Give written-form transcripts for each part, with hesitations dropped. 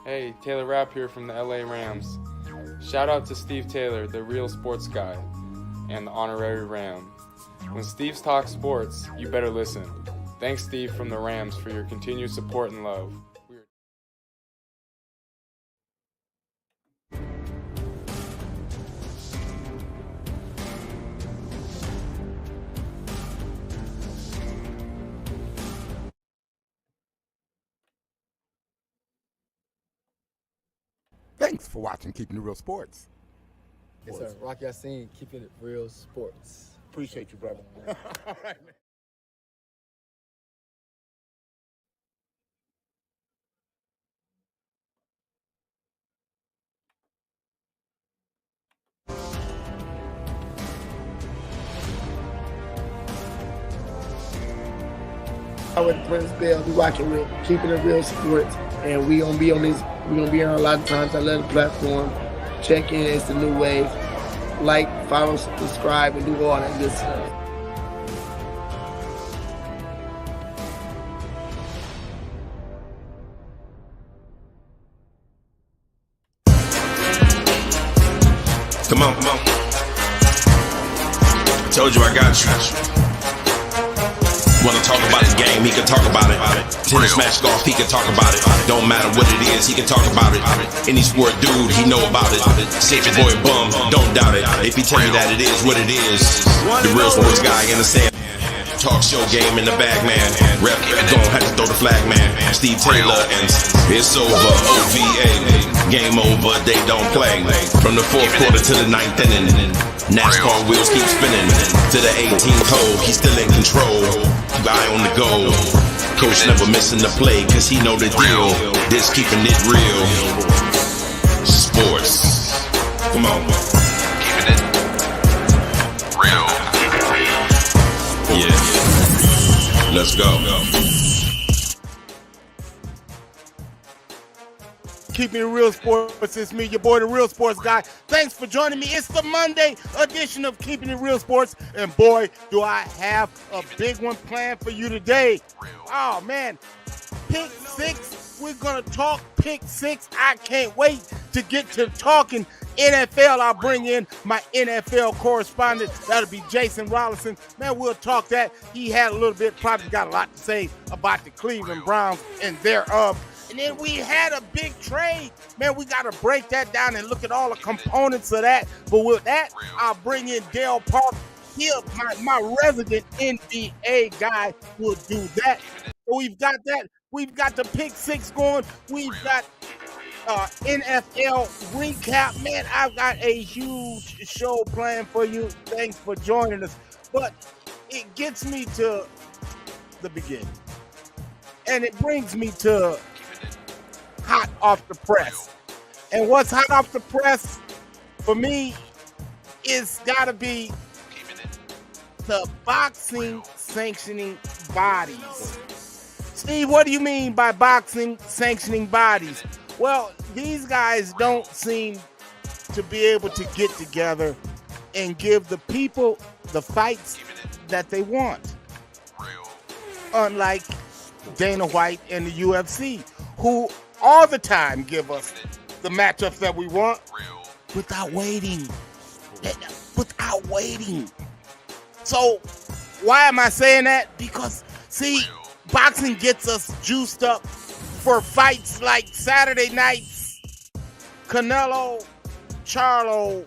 Hey, Taylor Rapp here from the LA Rams. Shout out to Steve Taylor, the real sports guy, and the honorary Ram. When Steve's talks sports, you better listen. Thanks, Steve from the Rams, for your continued support and love. Thanks for watching Keeping It Real Sports. Yes, sir. Rock Yassin, Keeping It Real Sports. Appreciate you, brother. All right, man. With Prince Bell, we watching with Keeping It Real Sports, and we gonna be on this. We gonna be on a lot of times. I love the platform. Check in, it's the new wave. Like, follow, subscribe, and do all that good stuff. Come on, come on. Told you I got you. Wanna talk about his game, he can talk about it. Tennis, match, golf, he can talk about it. Don't matter what it is, he can talk about it. Any sport dude, he know about it. Save your boy bum, don't doubt it. If he tell you that it is what it is, the real sports guy in the sand. Talk show game in the bag, man. Rep, don't have to throw the flag, man. Steve Taylor, and it's over. OVA, game over, they don't play. From the fourth quarter to the ninth inning, NASCAR wheels keep spinning. To the 18th hole, he's still in control. Guy on the go. Coach never missing the play, cause he know the deal. This keeping it real. Sports. Come on. Keeping it real. Yeah. Let's go. Keeping It Real Sports, it's me, your boy, the Real Sports Guy. Thanks for joining me. It's the Monday edition of Keeping It Real Sports, and boy, do I have a big one planned for you today. Oh, man, Pick Six. We're going to talk Pick Six. I can't wait to get to talking NFL. I'll bring in my NFL correspondent. That'll be Jason Rollison. Man, we'll talk that. He had a little bit, probably got a lot to say about the Cleveland Browns and thereof. And then we had a big trade. Man, we got to break that down and look at all the components of that. But with that, I'll bring in Dale Park. He's my resident NBA guy will do that. So we've got that. We've got the Pick Six going. We've got NFL recap. Man, I've got a huge show planned for you. Thanks for joining us. But it gets me to the beginning. And it brings me to hot off the press. And what's hot off the press for me is gotta be the boxing sanctioning bodies. Steve, what do you mean by boxing sanctioning bodies? Well, these guys don't seem to be able to get together and give the people the fights that they want. Unlike Dana White and the UFC, who all the time give us the matchups that we want. without waiting. Without waiting. So why am I saying that? Because, see, boxing gets us juiced up for fights like Saturday night's Canelo, Charlo,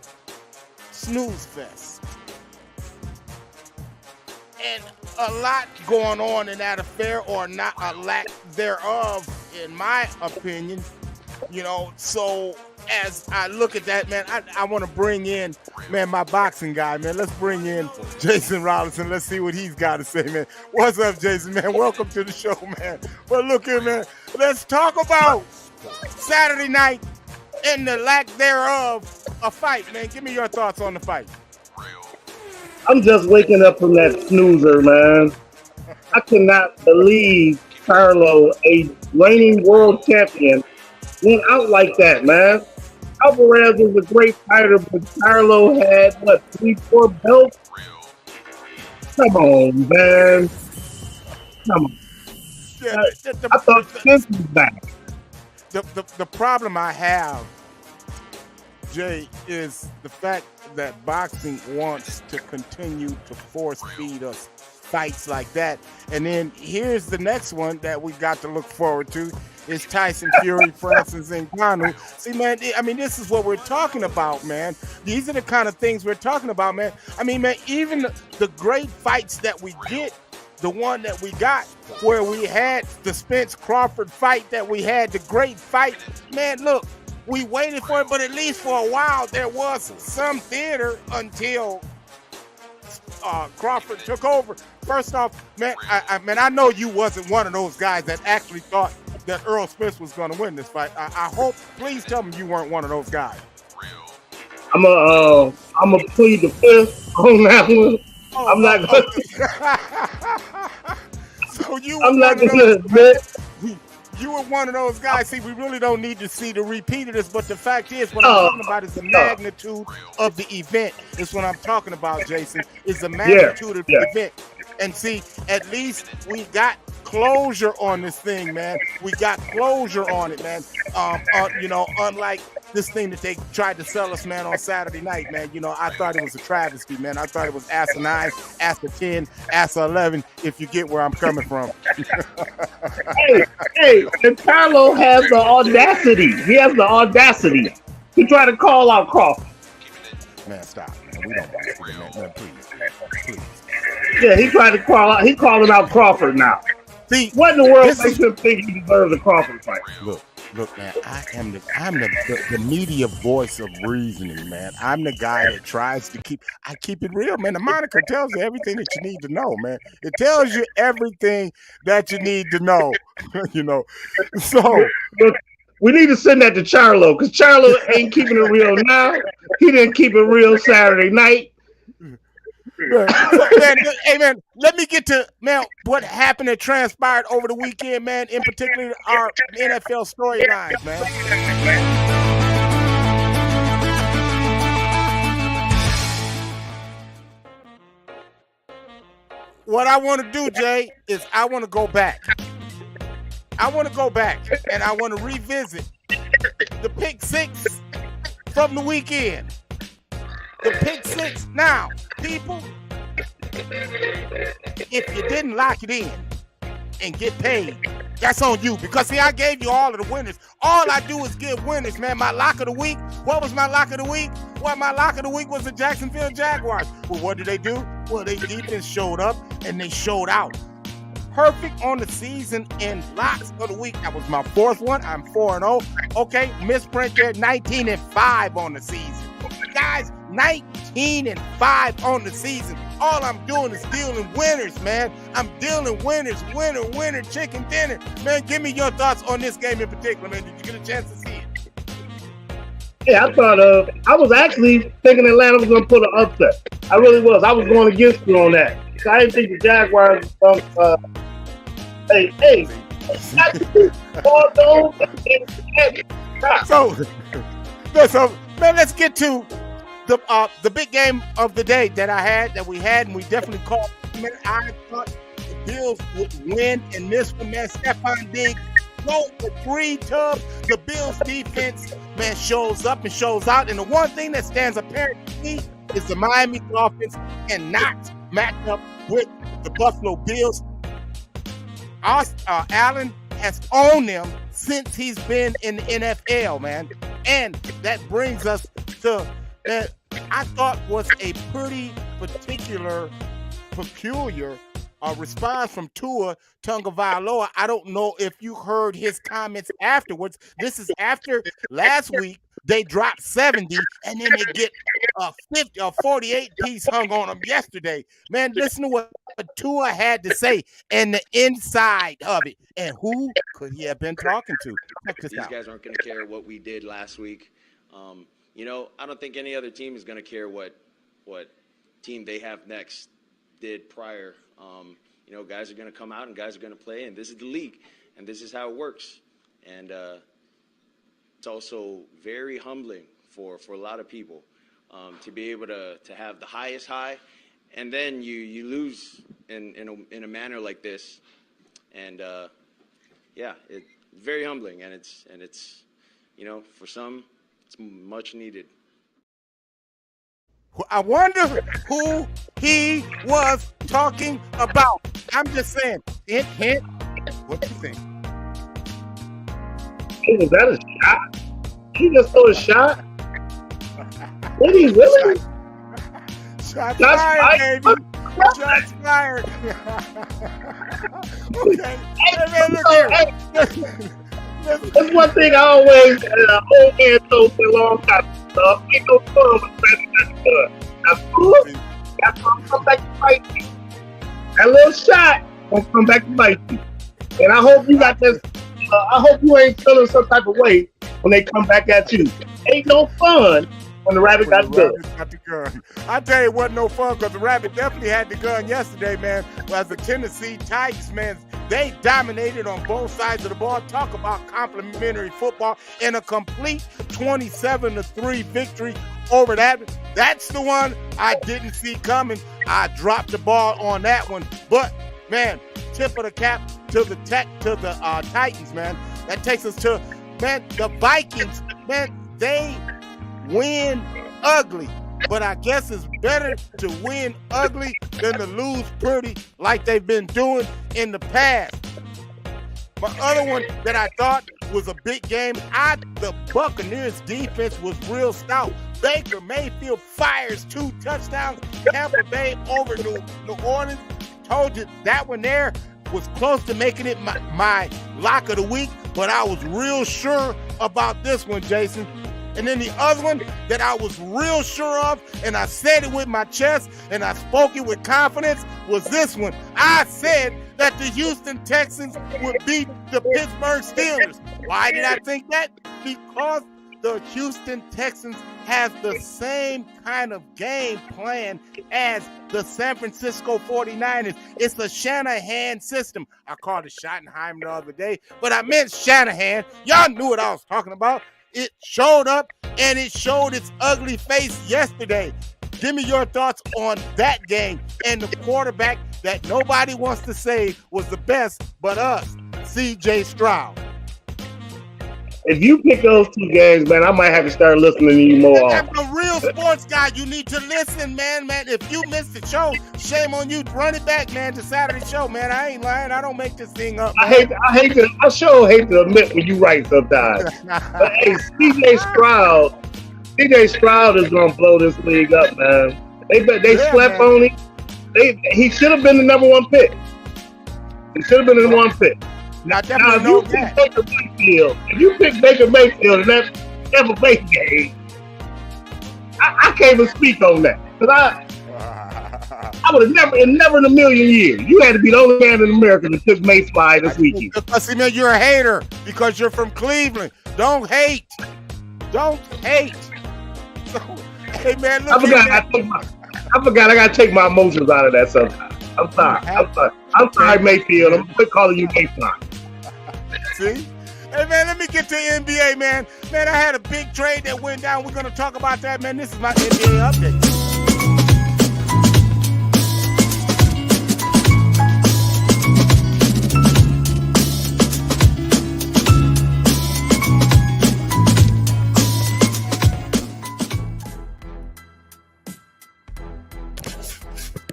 snooze fest. And a lot going on in that affair, or not a lack thereof, in my opinion. You know, so as I look at that, man, I want to bring in, man, my boxing guy, man. Let's bring in Jason Robinson. Let's see what he's got to say, man. What's up, Jason, man? Welcome to the show, man. But look here, man, let's talk about Saturday night and the lack thereof a fight, man. Give me your thoughts on the fight. I'm just waking up from that snoozer, man. I cannot believe Carlo, a reigning world champion, went out like that, man. Alvarez was a great fighter, but Carlo had, 3-4 belts? Come on, man. Come on. Yeah, I thought Spence was back. The problem I have, Jay, is the fact that boxing wants to continue to force feed us fights like that. And then here's the next one that we got to look forward to is Tyson Fury, Francis Ngannou. See, man, I mean, this is what we're talking about, man. These are the kind of things we're talking about, man. I mean, man, even the great fights that we get, the one that we got where we had the Spence Crawford fight that we had, the great fight, man, look, we waited for it, but at least for a while there was some theater until Crawford took over. First off, man, I know you wasn't one of those guys that actually thought that Earl Spence was going to win this fight. I hope, please tell me you weren't one of those guys. I'm a plead the fifth on that one. I'm not going. So you I'm not going to admit. You were one of those guys. See, we really don't need to see the repeat of this, but the fact is, what I'm talking about is the magnitude of the event. Is what I'm talking about, Jason. Is the magnitude of the event. And see, at least we got closure on this thing, man. We got closure on it, man. You know, unlike this thing that they tried to sell us, man, on Saturday night, man. You know, I thought it was a travesty, man. I thought it was asinine, after 10, after 11, if you get where I'm coming from. hey, and Carlo has the audacity. He has the audacity. He tried to call out Crawford. Man, stop, man. We don't want to, man. Please. Yeah, he tried to call out. He calling out Crawford now. See, what in the world makes him think he deserves a Crawford fight? Look, man, I'm the media voice of reasoning, man. I'm the guy that tries to keep it real, man. The moniker tells you everything that you need to know, man. It tells you everything that you need to know, you know. So look, we need to send that to Charlo, because Charlo ain't keeping it real now. He didn't keep it real Saturday night. Man, hey, man, let me get to, man, what happened that transpired over the weekend, man, in particular our NFL storylines, man. What I want to do, Jay, is I want to go back. I want to go back, and I want to revisit the pick six from the weekend. The pick six. Now, people, if you didn't lock it in and get paid, that's on you. Because, see, I gave you all of the winners. All I do is give winners, man. My lock of the week, what was my lock of the week? Well, my lock of the week was the Jacksonville Jaguars. Well, what did they do? Well, their defense showed up, and they showed out. Perfect on the season in locks of the week. That was my fourth one. I'm 4-0. Okay, misprint there, 19-5 on the season. Guys, 19-5 on the season. All I'm doing is dealing winners, man. I'm dealing winners. Winner, chicken dinner. Man, give me your thoughts on this game in particular, man. Did you get a chance to see it? Yeah, I was actually thinking Atlanta was going to put an upset. I really was. I was going against you on that. I didn't think the Jaguars hey. So, man, let's get to the big game of the day that we had, and we definitely called. Man, I thought the Bills would win in this one, man. Stephon Diggs go for 3 tubs. The Bills defense, man, shows up and shows out. And the one thing that stands apparent to me is the Miami offense cannot match up with the Buffalo Bills. Allen has owned them since he's been in the NFL, man. And that brings us to that I thought was a pretty peculiar response from Tua Tagovailoa. I don't know if you heard his comments afterwards. This is after last week they dropped 70, and then they get a 48 piece hung on them yesterday. Man, listen to what Tua had to say and the inside of it. And who could he have been talking to? These guys aren't going to care what we did last week. I don't think any other team is going to care what team they have next did prior. Guys are going to come out and guys are going to play, and this is the league, and this is how it works. And it's also very humbling for a lot of people to be able to have the highest high, and then you lose in a manner like this. And it's very humbling, and it's for some it's much needed. I wonder who he was talking about. I'm just saying. Hint. What do you think? Hey, was that a shot? He just threw a shot? What he really? Shots fired, baby. Shots fired. Okay. Hey, man, look here. That's one thing I always, old man told me a long time. Ain't no fun with president gun. That's cool. That's gonna come back to bite you. That little shot gonna come back to bite you. And I hope you got this. I hope you ain't feeling some type of way when they come back at you. Ain't no fun when the rabbit got the gun. I tell you, it wasn't no fun because the rabbit definitely had the gun yesterday, man. As the Tennessee Titans, man, they dominated on both sides of the ball. Talk about complimentary football in a complete 27-3 victory over that. That's the one I didn't see coming. I dropped the ball on that one. But, man, tip of the cap to the Titans, man. That takes us to, man, the Vikings, man, they win ugly. But I guess it's better to win ugly than to lose pretty like they've been doing in the past. My other one that I thought was a big game, the Buccaneers defense was real stout. Baker Mayfield fires 2 touchdowns. Tampa Bay over New Orleans. Told you that one there was close to making it my lock of the week, but I was real sure about this one, Jason. And then the other one that I was real sure of, and I said it with my chest, and I spoke it with confidence, was this one. I said that the Houston Texans would beat the Pittsburgh Steelers. Why did I think that? Because the Houston Texans has the same kind of game plan as the San Francisco 49ers. It's the Shanahan system. I called it Schottenheimer the other day, but I meant Shanahan. Y'all knew what I was talking about. It showed up, and it showed its ugly face yesterday. Give me your thoughts on that game and the quarterback that nobody wants to say was the best but us, C.J. Stroud. If you pick those 2 games, man, I might have to start listening to you more often. I'm a real sports guy. You need to listen, man. If you missed the show, shame on you. Run it back, man, to Saturday show, man. I ain't lying. I don't make this thing up, man. I sure hate to admit when you right sometimes. But hey, CJ Stroud is gonna blow this league up, man. They slept on him. He should have been the number 1 pick. He should have been the number 1 pick. Now, if you pick Baker Mayfield in that Tampa Bay game, I can't even speak on that. Because I would have never in a million years. You had to be the only man in America that took Mayfly this weekend. See, man, you're a hater because you're from Cleveland. Don't hate. Hey, man, look. I forgot I got to take my emotions out of that sometimes. I'm sorry, Mayfield. I'm quit calling you Mayfly. See? Hey, man, let me get to NBA, man. Man, I had a big trade that went down. We're going to talk about that, man. This is my NBA update.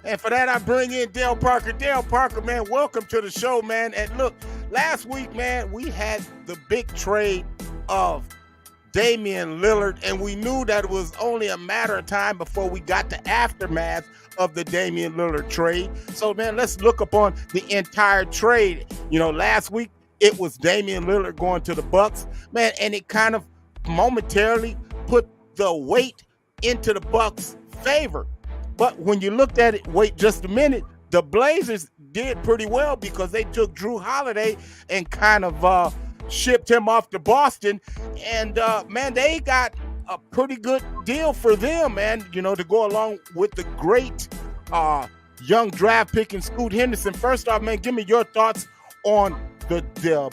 And for that, I bring in Dale Parker. Dale Parker, man, welcome to the show, man. And look, last week, man, we had the big trade of Damian Lillard, and we knew that it was only a matter of time before we got the aftermath of the Damian Lillard trade. So, man, let's look upon the entire trade. You know, last week it was Damian Lillard going to the Bucks, man, and it kind of momentarily put the weight into the Bucks' favor. But when you looked at it, wait just a minute, the Blazers did pretty well because they took Jrue Holiday and kind of shipped him off to Boston. And, man, they got a pretty good deal for them, man, you know, to go along with the great young draft pick in Scoot Henderson. First off, man, give me your thoughts on the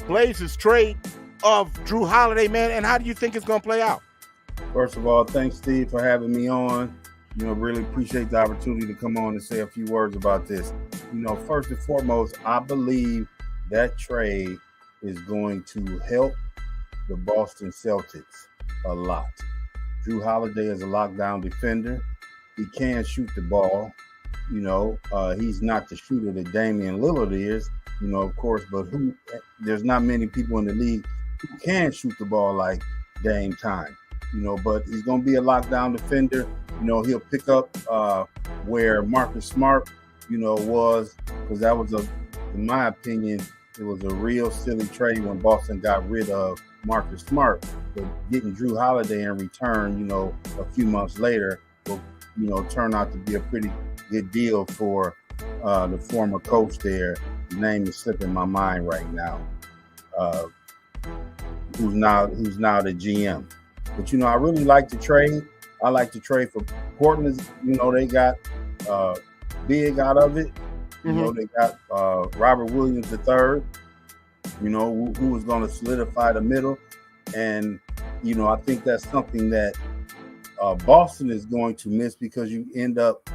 Blazers trade of Jrue Holiday, man, and how do you think it's going to play out? First of all, thanks, Steve, for having me on. You know, really appreciate the opportunity to come on and say a few words about this. You know, first and foremost, I believe that trade is going to help the Boston Celtics a lot. Jrue Holiday is a lockdown defender. He can shoot the ball. You know, he's not the shooter that Damian Lillard is, you know, of course, but there's not many people in the league who can shoot the ball like Dame time. You know, but he's going to be a lockdown defender. You know, he'll pick up where Marcus Smart, you know, was, because that was in my opinion, it was a real silly trade when Boston got rid of Marcus Smart. But getting Jrue Holiday in return, you know, a few months later will, you know, turn out to be a pretty good deal for the former coach there. His name is slipping my mind right now. Who's now the GM. But, you know, I really like the trade. I like to trade for Portland. You know, they got big out of it. You know, they got Robert Williams III, you know, who was going to solidify the middle. And, you know, I think that's something that Boston is going to miss because you end up,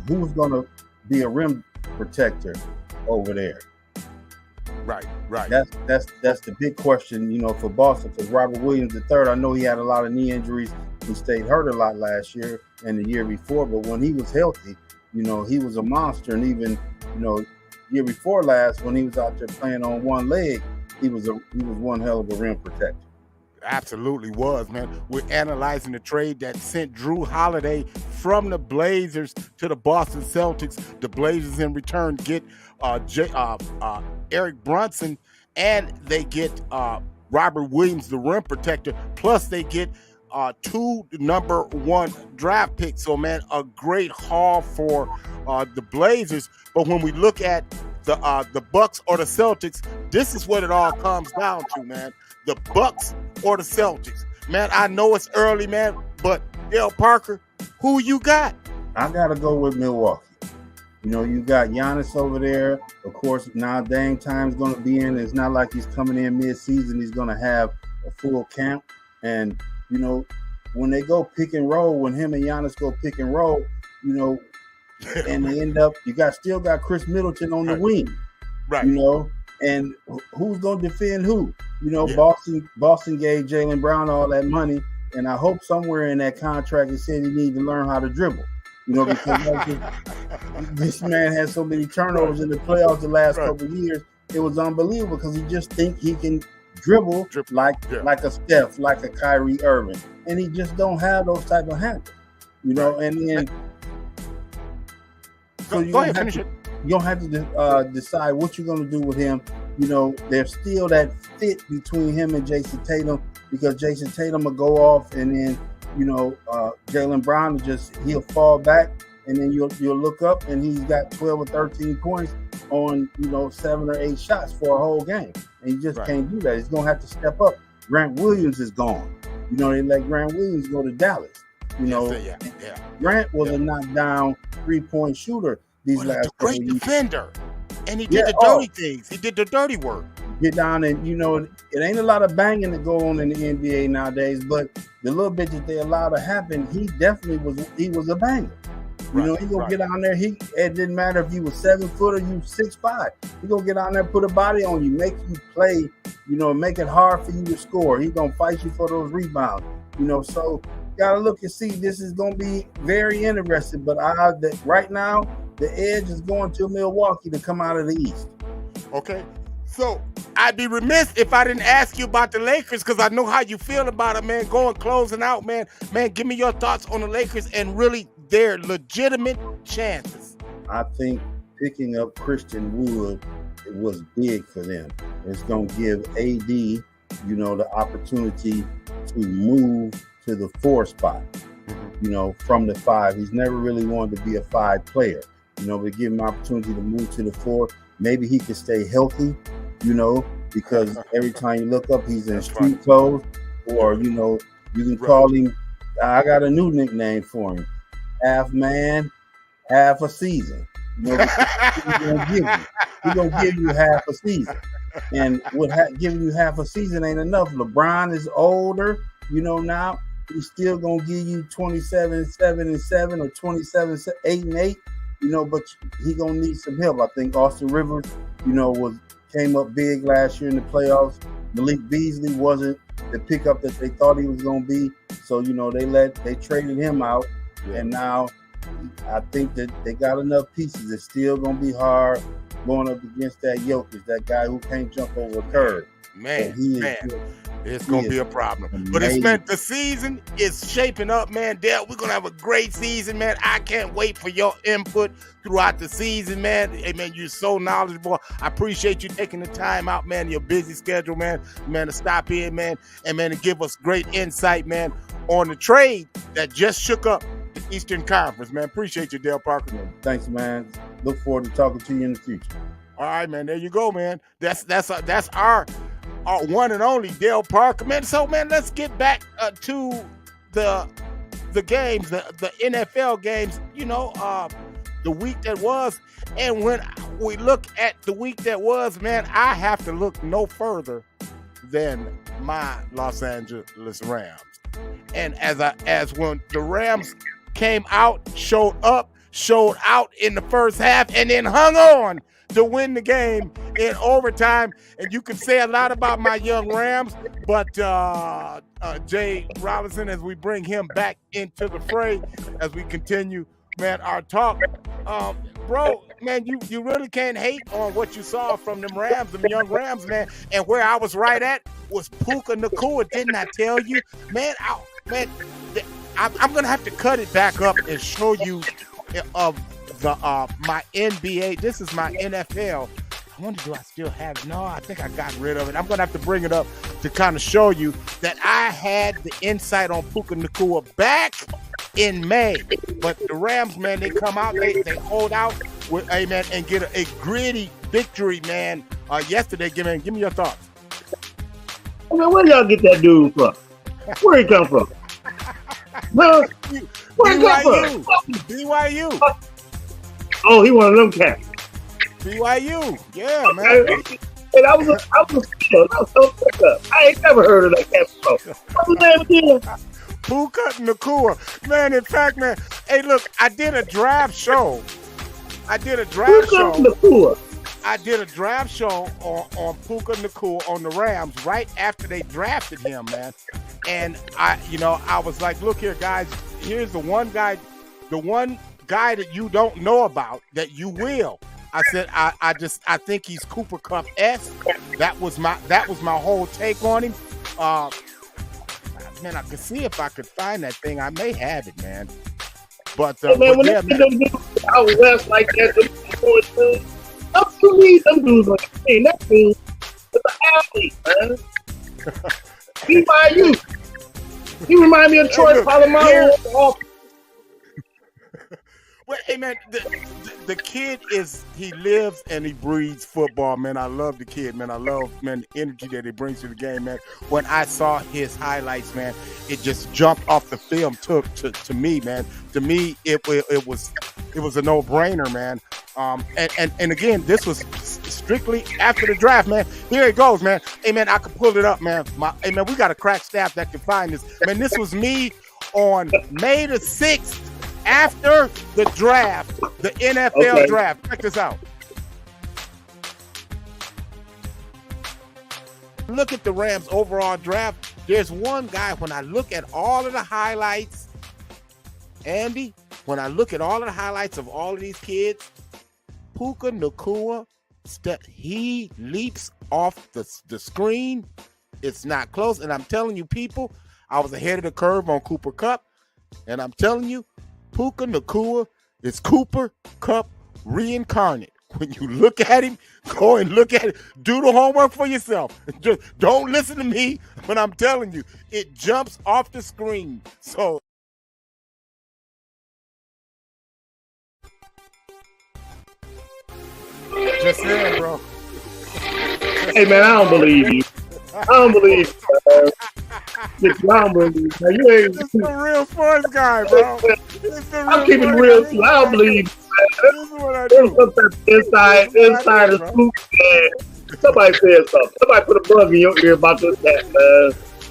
who's going to be a rim protector over there? Right. That's the big question, you know, for Boston, because Robert Williams III, I know he had a lot of knee injuries. He stayed hurt a lot last year and the year before, but when he was healthy, you know, he was a monster. And even, you know, year before last, when he was out there playing on one leg, he was one hell of a rim protector. Absolutely was, man. We're analyzing the trade that sent Jrue Holiday from the Blazers to the Boston Celtics. The Blazers in return get Eric Brunson, and they get Robert Williams, the rim protector, plus they get 2 number 1 draft picks. So, man, a great haul for the Blazers. But when we look at the Bucks or the Celtics, this is what it all comes down to, man. The Bucks or the Celtics. Man, I know it's early, man, but Dale Parker, who you got? I got to go with Milwaukee. You know, you got Giannis over there. Of course, now Dame time's going to be in. It's not like he's coming in mid-season. He's going to have a full camp. And, you know, when they go pick and roll, when him and Giannis go pick and roll, you know, and they end up, still got Chris Middleton on the wing. Right. You know, and who's going to defend who? You know, Boston gave Jaylen Brown all that money, and I hope somewhere in that contract it said he needs to learn how to dribble. You know, because this man had so many turnovers in the playoffs the last couple of years. It was unbelievable because he just think he can dribble like a Steph, like a Kyrie Irving, and he just don't have those type of habits. You know, and then so you don't have to decide what you're going to do with him. You know, there's still that fit between him and Jason Tatum because Jason Tatum will go off, and then, you know, Jaylen Brown he'll fall back, and then you'll look up and he's got 12 or 13 points on, you know, 7 or 8 shots for a whole game. And he just can't do that. He's going to have to step up. Grant Williams is gone. You know, they let Grant Williams go to Dallas. You know, Grant was a knockdown 3-point shooter these last couple of years. Great defender. And he did the dirty things. He did the dirty work. Get down and, you know, it ain't a lot of banging to go on in the NBA nowadays, but the little bit that they allow to happen, he definitely was a banger. You know, he gonna get down there. It didn't matter if you was 7 foot or you 6'5". He gonna get down there, put a body on you, make you play. You know, make it hard for you to score. He gonna fight you for those rebounds. You know, so gotta look and see. This is gonna be very interesting. But right now, the edge is going to Milwaukee to come out of the East. Okay. So I'd be remiss if I didn't ask you about the Lakers, because I know how you feel about it, man. Closing out, man. Man, give me your thoughts on the Lakers and really their legitimate chances. I think picking up Christian Wood was big for them. It's going to give AD, the opportunity to move to the 4 spot, from the 5. He's never really wanted to be a 5 player, but give him opportunity to move to the 4. Maybe he can stay healthy, because every time you look up, he's in street clothes, or, you can call him, I got a new nickname for him, half man, half a season. He's gonna give you half a season, and giving you half a season ain't enough. LeBron is older, now he's still gonna give you 27-7-7 or 27-8-8, but he gonna need some help. I think Austin Rivers, came up big last year in the playoffs. Malik Beasley wasn't the pickup that they thought he was gonna be, so they traded him out, and now I think that they got enough pieces. It's still gonna be hard going up against that Jokic, that guy who can't jump over a curve. Man, it's gonna be a problem. Amazing. But the season is shaping up, man. Dale, we're gonna have a great season, man. I can't wait for your input throughout the season, man. Hey, man, you're so knowledgeable. I appreciate you taking the time out, man. Your busy schedule, man, to stop in, man, and man, to give us great insight, man, on the trade that just shook up the Eastern Conference, man. Appreciate you, Dale Parker. Thanks, man. Look forward to talking to you in the future. All right, man. There you go, man. That's our one and only Dale Parker, man. So, man, let's get back to the games, the NFL games. The week that was, and when we look at the week that was, man, I have to look no further than my Los Angeles Rams. And as when the Rams came out, showed out in the first half, and then hung on to win the game in overtime. And you can say a lot about my young Rams, but Jay Robinson, as we bring him back into the fray, as we continue, man, our talk, bro, man, you really can't hate on what you saw from them Rams, them young Rams, man. And where I was right at was Puka Nacua. Didn't I tell you, man? I'm gonna have to cut it back up and show you of the my NBA. This is my NFL. I wonder, do I still have it? No, I think I got rid of it. I'm gonna have to bring it up to kind of show you that I had the insight on Puka Nacua back in May. But the Rams, man, they come out, they hold out with man, and get a gritty victory, man. Yesterday, give me your thoughts. Man, where y'all get that dude from? Where he come from? Well, where he come from? BYU. Oh, he one of them cats. BYU, yeah, man. And I was so sick up. I ain't never heard of that cat before. What's his name again? Puka Nacua. Man, in fact, man, hey, look, I did a draft show. I did a draft show on Puka Nacua on the Rams right after they drafted him, man. And I was like, look here, guys, here's the one guy that you don't know about that you will. I said, I think he's Cooper Kupp-esque. That was my whole take on him. Man, I could see if I could find that thing. I may have it, man. But man, when yeah, they them dudes out west like that, you need them dudes on the team. That dude is an athlete, man. BYU. He remind me of Troy Polamalu. Well, hey, man, the kid he lives and he breathes football, man. I love the kid, man. I love, man, the energy that he brings to the game, man. When I saw his highlights, man, it just jumped off the film to me, man. To me, it was a no-brainer, man. And again, this was strictly after the draft, man. Here it goes, man. Hey, man, I could pull it up, man. Hey, man, we got a crack staff that can find this. Man, this was me on May the 6th. After the draft, the NFL draft. Check this out. Look at the Rams' overall draft there's one guy, when I look at all of the highlights, Andy, when I look at all of the highlights of all of these kids, Puka Nacua, he leaps off the screen. It's not close. And I'm telling you, people, I was ahead of the curve on Cooper Kupp. And I'm telling you, Puka Nacua is Cooper Kupp reincarnate. When you look at him, go and look at it. Do the homework for yourself. Just don't listen to me when I'm telling you. It jumps off the screen. So just saying, bro. Hey, man, I don't believe you. I don't believe you, man. I don't believe you. Man, you ain't. This is the real sports guy, bro. I'm keeping it real, too. I don't believe you, man. This is what I do. There's some inside the scoop, man. Somebody said something. Somebody put a bug in your ear about this, man.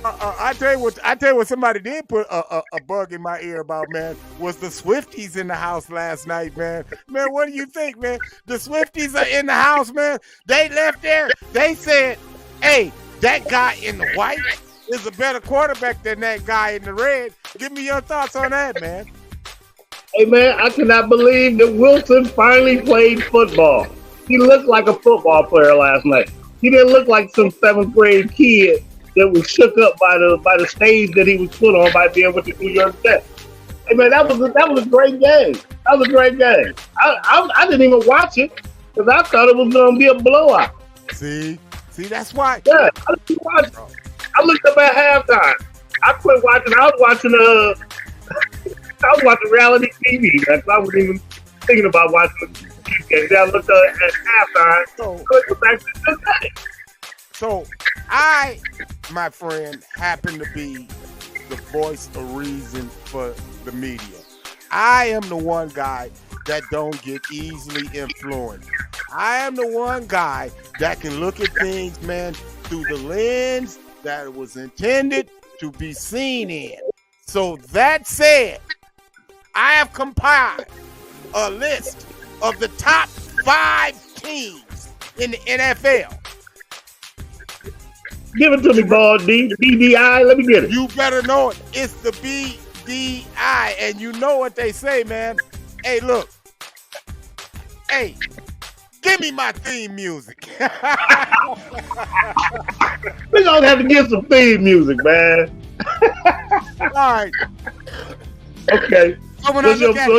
I tell you what somebody did put a bug in my ear about, man, was the Swifties in the house last night, man. Man, what do you think, man? The Swifties are in the house, man. They left there. They said, hey, that guy in the white is a better quarterback than that guy in the red. Give me your thoughts on that, man. Hey, man, I cannot believe that Wilson finally played football. He looked like a football player last night. He didn't look like some 7th grade kid that was shook up by the stage that he was put on by being with the New York Jets. Hey, man, that was a great game. That was a great game. I didn't even watch it because I thought it was going to be a blowout. See, that's why. Yeah, I didn't watch it. I looked up at halftime. I quit watching. I was watching reality TV. I wasn't even thinking about watching the game. Then I looked up at halftime. So back to the game. So I, my friend, happen to be the voice of reason for the media. I am the one guy that don't get easily influenced. I am the one guy that can look at things, man, through the lens that it was intended to be seen in. So that said, I have compiled a list of the top 5 teams in the NFL. Give it to me, ball D. The BDI. Let me get it. You better know it. It's the BDI. And you know what they say, man. Hey, look. Hey, give me my theme music. We're going to have to get some theme music, man. All right. Okay. So when I look at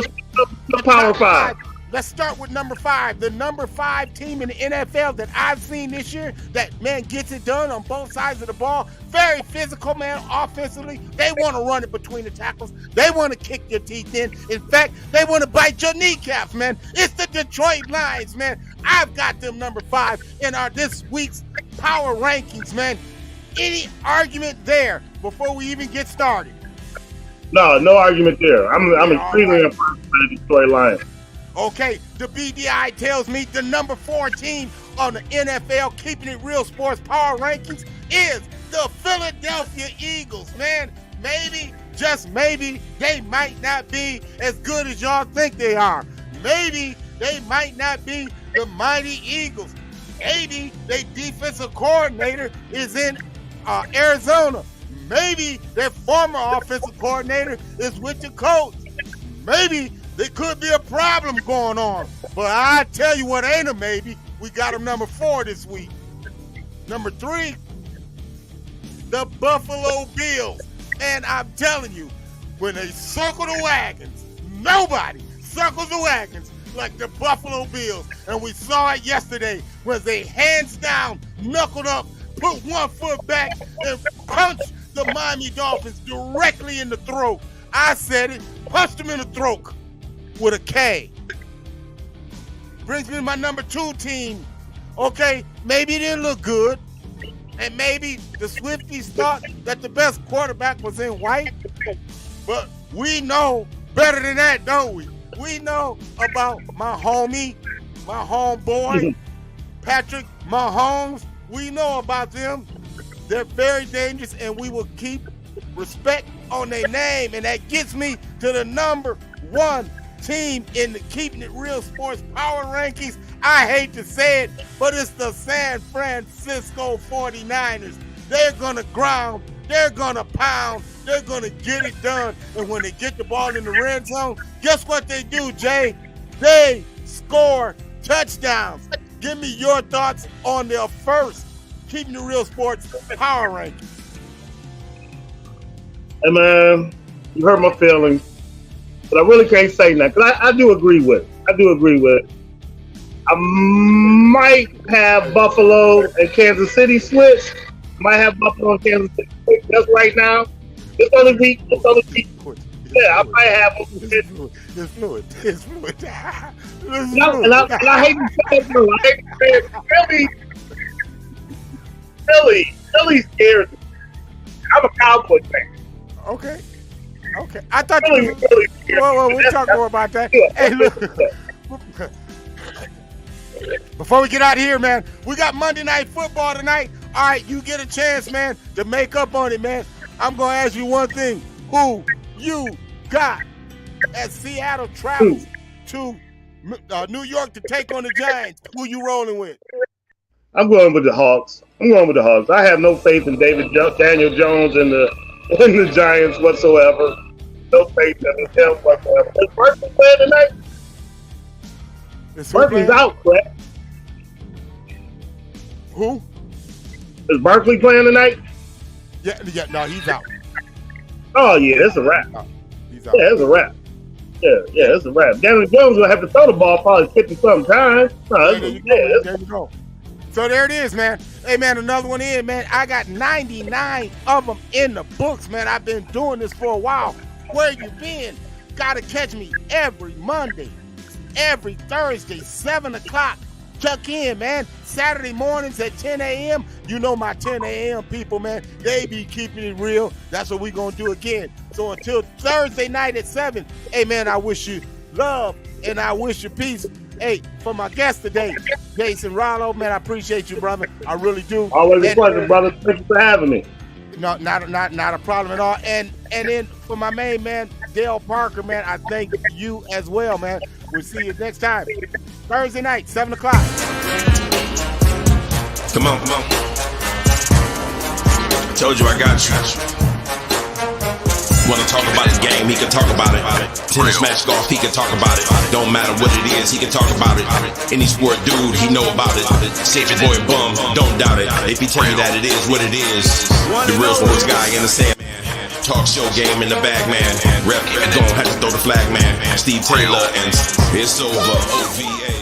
the Power 5. Let's start with number 5. The number 5 team in the NFL that I've seen this year that, man, gets it done on both sides of the ball. Very physical, man, offensively. They want to run it between the tackles. They want to kick your teeth in. In fact, they want to bite your kneecaps, man. It's the Detroit Lions, man. I've got them number 5 in our this week's power rankings, man. Any argument there before we even get started? No argument there. I'm extremely impressed by the Detroit Lions. Okay, the BDI tells me the number 4 team on the NFL Keeping It Real Sports Power Rankings is the Philadelphia Eagles, man. Maybe, just maybe, they might not be as good as y'all think they are. Maybe they might not be the mighty Eagles. Maybe their defensive coordinator is in Arizona. Maybe their former offensive coordinator is with the Colts. Maybe there could be a problem going on. But I tell you what ain't a maybe. We got them number 4 this week. Number 3, the Buffalo Bills. And I'm telling you, when they circle the wagons, nobody circles the wagons like the Buffalo Bills. And we saw it yesterday when they hands down, knuckled up, put one foot back, and punched the Miami Dolphins directly in the throat. I said it, punched them in the throat with a K. Brings me to my number 2 team. Okay, maybe it didn't look good. And maybe the Swifties thought that the best quarterback was in white. But we know better than that, don't we? We know about my homie, my homeboy, Patrick Mahomes. We know about them. They're very dangerous, and we will keep respect on their name. And that gets me to the number 1 team in the Keeping It Real Sports Power Rankings. I hate to say it, but it's the San Francisco 49ers. They're going to ground They're going to pound. They're going to get it done. And when they get the ball in the red zone, guess what they do, Jay? They score touchdowns. Give me your thoughts on their first Keeping It Real Sports Power Rankings. Hey, man, you hurt my feelings. But I really can't say that because I do agree with it. I might have Buffalo and Kansas City switch. Might have Buffalo and Kansas City switch. That's right now. It's only week. Yeah, I might have them. It's fluid. And I hate to say it, though. I hate to say it. Philly scares me. I'm a Cowboys fan. Okay. I thought Philly you. scares Well, me. we'll talk more about that. Hey, look. Before we get out of here, man, we got Monday Night Football tonight. All right, you get a chance, man, to make up on it, man. I'm going to ask you one thing. Who you got as Seattle travels to New York to take on the Giants? Who you rolling with? I'm going with the Hawks. I have no faith in Daniel Jones and the Giants whatsoever. No faith in them whatsoever. Is Barkley playing tonight? Barkley's out, Brett. Who? Is Barkley playing tonight? Yeah, no, he's out. Oh, yeah, it's a wrap. Oh, he's out. Yeah, it's a wrap. Yeah, it's a wrap. Daniel Jones will have to throw the ball probably 50-something times. There you go. So there it is, man. Hey, man, another one in, man. I got 99 of them in the books, man. I've been doing this for a while. Where you been? Gotta catch me every Monday, every Thursday, 7 o'clock. Tuck in, man. Saturday mornings at 10 a.m. You know my 10 a.m. people, man. They be keeping it real. That's what we gonna do again. So until Thursday night at 7, hey, man, I wish you love and I wish you peace. Hey, for my guest today, Jason Rollo, man, I appreciate you, brother. I really do. Always a pleasure, brother. Thank you for having me. No, not a problem at all. And then for my main man, Dale Parker, man, I thank you as well, man. We'll see you next time. Thursday night, 7 o'clock. Come on. Told you I got you. Wanna talk about his game, he can talk about it. Tennis, match, golf, he can talk about it. Don't matter what it is, he can talk about it. Any sport dude, he know about it. Save your boy bum, don't doubt it. If he tell you that it is what it is, the real sports guy in the sand, man. Talk show game in the bag, man. Rep, gon' have to throw the flag, man. Steve Taylor, and it's over. OVA.